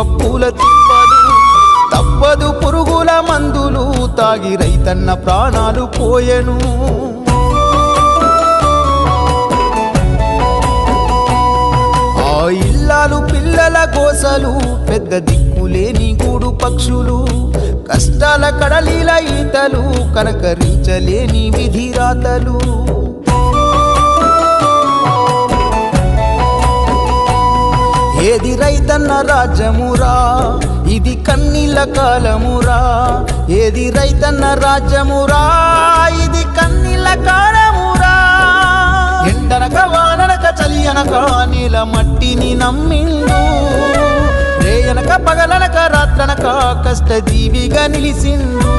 అప్పుల తిప్పలు తప్పదు పురుగుల మందులు తాగి రైతన్న ప్రాణాలు పోయెను ఆ ఇల్లాలు పిల్లల గోసలు పెద్ద దిక్కులేని గూడు పక్షులు కష్టాల కడలిల ఈతలు కనకరించలేని విధిరాతలు ఏది రైతన్న రాజ్యమురా ఇది కన్నీళ్ళ కాలమురా ఏది రైతన్న రాజ్యమురా ఇది కన్నీళ్ళ కాలమురా ఎండనక వాననక చలి అనక నీల మట్టిని నమ్మిండు రేయనక పగలనక రాత్రనక కష్టజీవిగా నిలిసిండు